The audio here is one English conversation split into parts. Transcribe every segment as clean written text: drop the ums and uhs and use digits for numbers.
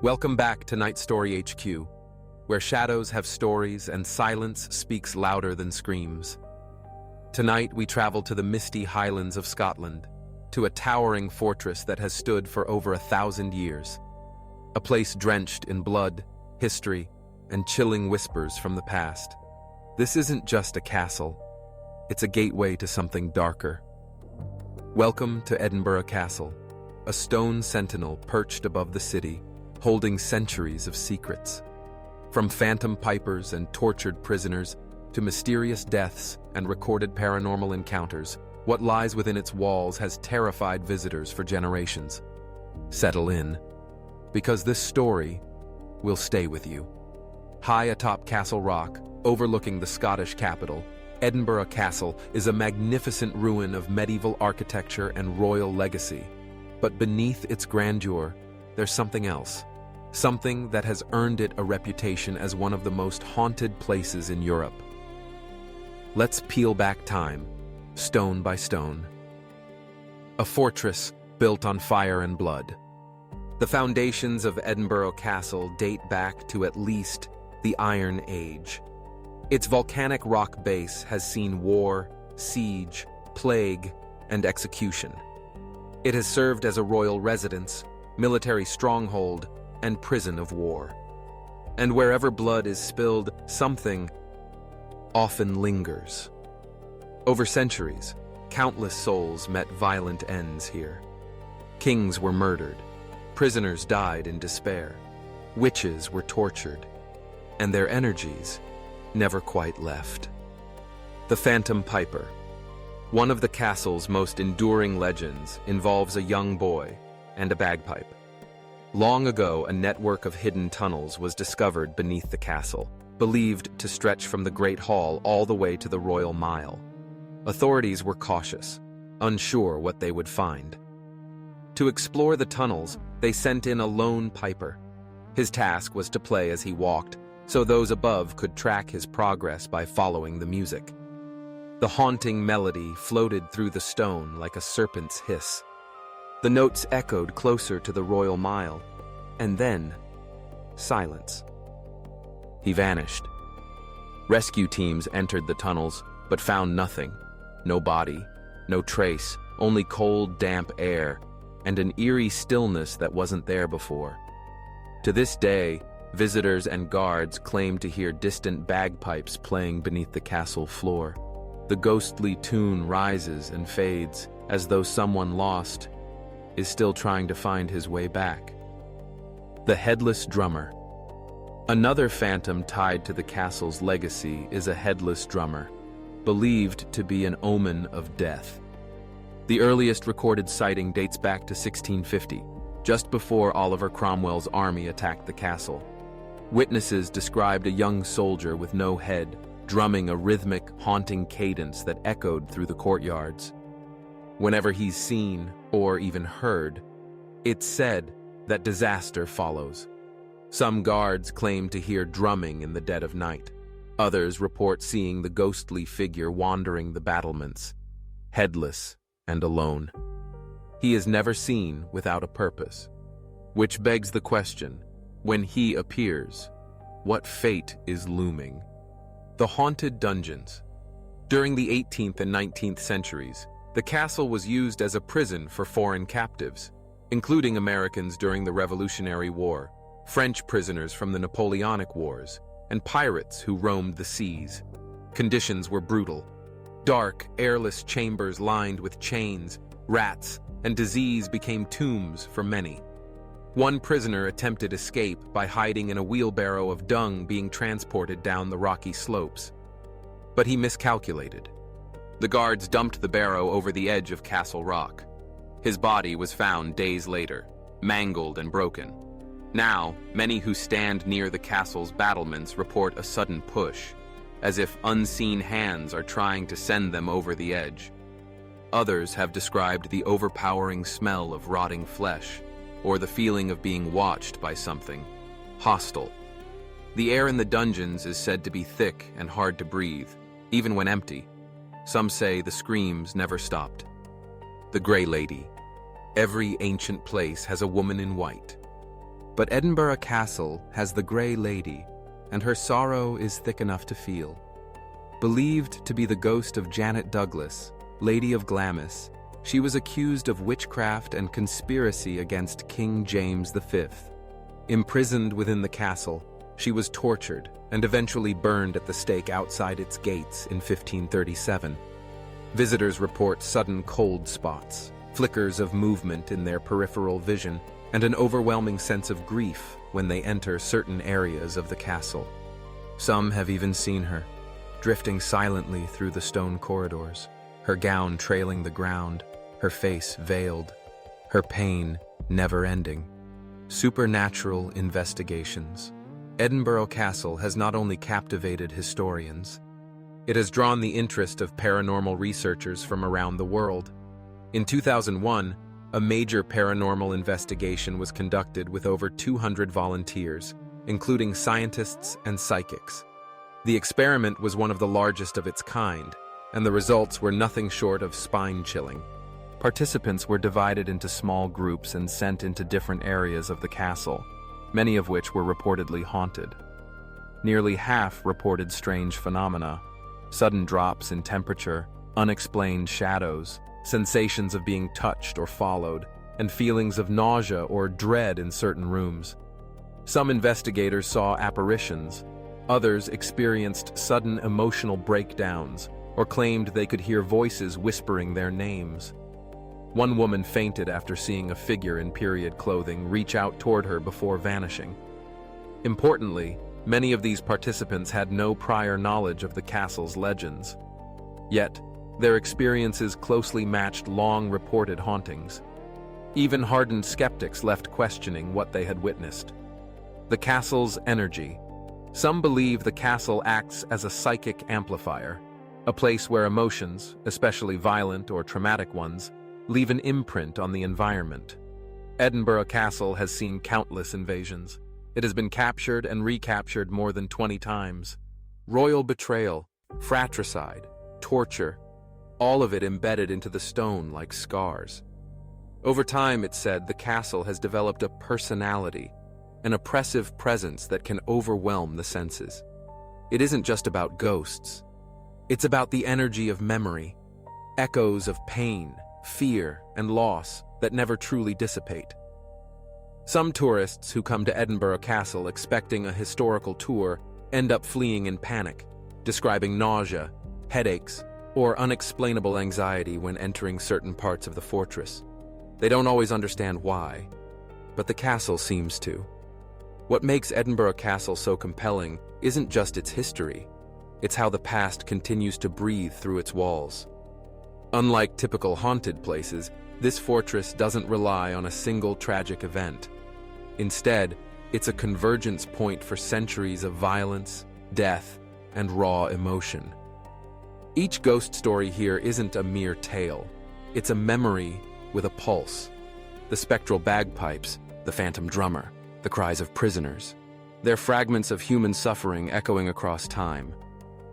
Welcome back to NightStoryHQ, where shadows have stories and silence speaks louder than screams. Tonight we travel to the misty highlands of Scotland, to a towering fortress that has stood for over 1,000 years. A place drenched in blood, history, and chilling whispers from the past. This isn't just a castle, it's a gateway to something darker. Welcome to Edinburgh Castle, a stone sentinel perched above the city, holding centuries of secrets. From phantom pipers and tortured prisoners to mysterious deaths and recorded paranormal encounters, what lies within its walls has terrified visitors for generations. Settle in, because this story will stay with you. High atop Castle Rock, overlooking the Scottish capital, Edinburgh Castle is a magnificent ruin of medieval architecture and royal legacy. But beneath its grandeur, there's something else. Something that has earned it a reputation as one of the most haunted places in Europe. Let's peel back time, stone by stone. A fortress built on fire and blood. The foundations of Edinburgh Castle date back to at least the Iron Age. Its volcanic rock base has seen war, siege, plague, and execution. It has served as a royal residence, military stronghold, and prison of war. And wherever blood is spilled, something often lingers. Over centuries, countless souls met violent ends here. Kings were murdered, prisoners died in despair, witches were tortured, and their energies never quite left. The Phantom Piper, one of the castle's most enduring legends, involves a young boy and a bagpipe. Long ago, a network of hidden tunnels was discovered beneath the castle, believed to stretch from the Great Hall all the way to the Royal Mile. Authorities were cautious, unsure what they would find. To explore the tunnels, they sent in a lone piper. His task was to play as he walked, so those above could track his progress by following the music. The haunting melody floated through the stone like a serpent's hiss. The notes echoed closer to the Royal Mile, and then, silence. He vanished. Rescue teams entered the tunnels, but found nothing. No body, no trace, only cold, damp air, and an eerie stillness that wasn't there before. To this day, visitors and guards claim to hear distant bagpipes playing beneath the castle floor. The ghostly tune rises and fades, as though someone lost is still trying to find his way back. The Headless Drummer. Another phantom tied to the castle's legacy is a headless drummer, believed to be an omen of death. The earliest recorded sighting dates back to 1650, just before Oliver Cromwell's army attacked the castle. Witnesses described a young soldier with no head, drumming a rhythmic, haunting cadence that echoed through the courtyards. Whenever he's seen, or even heard, it's said that disaster follows. Some guards claim to hear drumming in the dead of night. Others report seeing the ghostly figure wandering the battlements, headless and alone. He is never seen without a purpose, which begs the question, when he appears, what fate is looming? The Haunted Dungeons. During the 18th and 19th centuries, the castle was used as a prison for foreign captives, including Americans during the Revolutionary War, French prisoners from the Napoleonic Wars, and pirates who roamed the seas. Conditions were brutal. Dark, airless chambers lined with chains, rats, and disease became tombs for many. One prisoner attempted escape by hiding in a wheelbarrow of dung being transported down the rocky slopes. But he miscalculated. The guards dumped the barrow over the edge of Castle Rock. His body was found days later, mangled and broken. Now, many who stand near the castle's battlements report a sudden push, as if unseen hands are trying to send them over the edge. Others have described the overpowering smell of rotting flesh, or the feeling of being watched by something hostile. The air in the dungeons is said to be thick and hard to breathe, even when empty. Some say the screams never stopped. The Grey Lady. Every ancient place has a woman in white. But Edinburgh Castle has the Grey Lady, and her sorrow is thick enough to feel. Believed to be the ghost of Janet Douglas, Lady of Glamis, she was accused of witchcraft and conspiracy against King James V. Imprisoned within the castle, she was tortured and eventually burned at the stake outside its gates in 1537. Visitors report sudden cold spots, flickers of movement in their peripheral vision, and an overwhelming sense of grief when they enter certain areas of the castle. Some have even seen her, drifting silently through the stone corridors, her gown trailing the ground, her face veiled, her pain never-ending. Supernatural investigations. Edinburgh Castle has not only captivated historians, it has drawn the interest of paranormal researchers from around the world. In 2001, a major paranormal investigation was conducted with over 200 volunteers, including scientists and psychics. The experiment was one of the largest of its kind, and the results were nothing short of spine-chilling. Participants were divided into small groups and sent into different areas of the castle, many of which were reportedly haunted. Nearly half reported strange phenomena: sudden drops in temperature, unexplained shadows, sensations of being touched or followed, and feelings of nausea or dread in certain rooms. Some investigators saw apparitions, others experienced sudden emotional breakdowns or claimed they could hear voices whispering their names. One woman fainted after seeing a figure in period clothing reach out toward her before vanishing. Importantly, many of these participants had no prior knowledge of the castle's legends. Yet, their experiences closely matched long-reported hauntings. Even hardened skeptics left questioning what they had witnessed. The castle's energy. Some believe the castle acts as a psychic amplifier, a place where emotions, especially violent or traumatic ones, leave an imprint on the environment. Edinburgh Castle has seen countless invasions. It has been captured and recaptured more than 20 times. Royal betrayal, fratricide, torture, all of it embedded into the stone like scars. Over time, it's said, the castle has developed a personality, an oppressive presence that can overwhelm the senses. It isn't just about ghosts. It's about the energy of memory, echoes of pain, fear, and loss that never truly dissipate. Some tourists who come to Edinburgh Castle expecting a historical tour end up fleeing in panic, describing nausea, headaches, or unexplainable anxiety when entering certain parts of the fortress. They don't always understand why, but the castle seems to. What makes Edinburgh Castle so compelling isn't just its history, it's how the past continues to breathe through its walls. Unlike typical haunted places, this fortress doesn't rely on a single tragic event. Instead, it's a convergence point for centuries of violence, death, and raw emotion. Each ghost story here isn't a mere tale. It's a memory with a pulse. The spectral bagpipes, the phantom drummer, the cries of prisoners. They're fragments of human suffering echoing across time.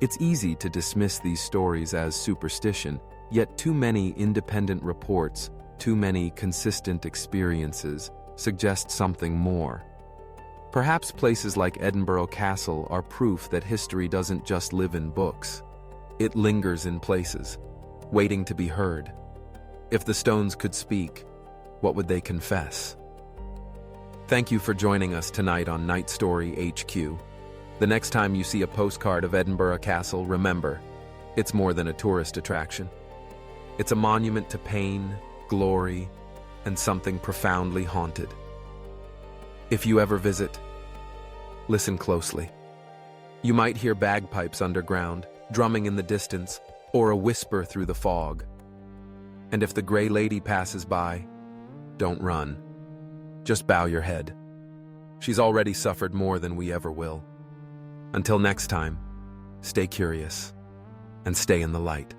It's easy to dismiss these stories as superstition, yet too many independent reports, too many consistent experiences, suggest something more. Perhaps places like Edinburgh Castle are proof that history doesn't just live in books. It lingers in places, waiting to be heard. If the stones could speak, what would they confess? Thank you for joining us tonight on NightStoryHQ. The next time you see a postcard of Edinburgh Castle, remember, it's more than a tourist attraction. It's a monument to pain, glory, and something profoundly haunted. If you ever visit, listen closely. You might hear bagpipes underground, drumming in the distance, or a whisper through the fog. And if the Grey Lady passes by, don't run. Just bow your head. She's already suffered more than we ever will. Until next time, stay curious and stay in the light.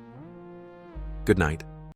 Good night.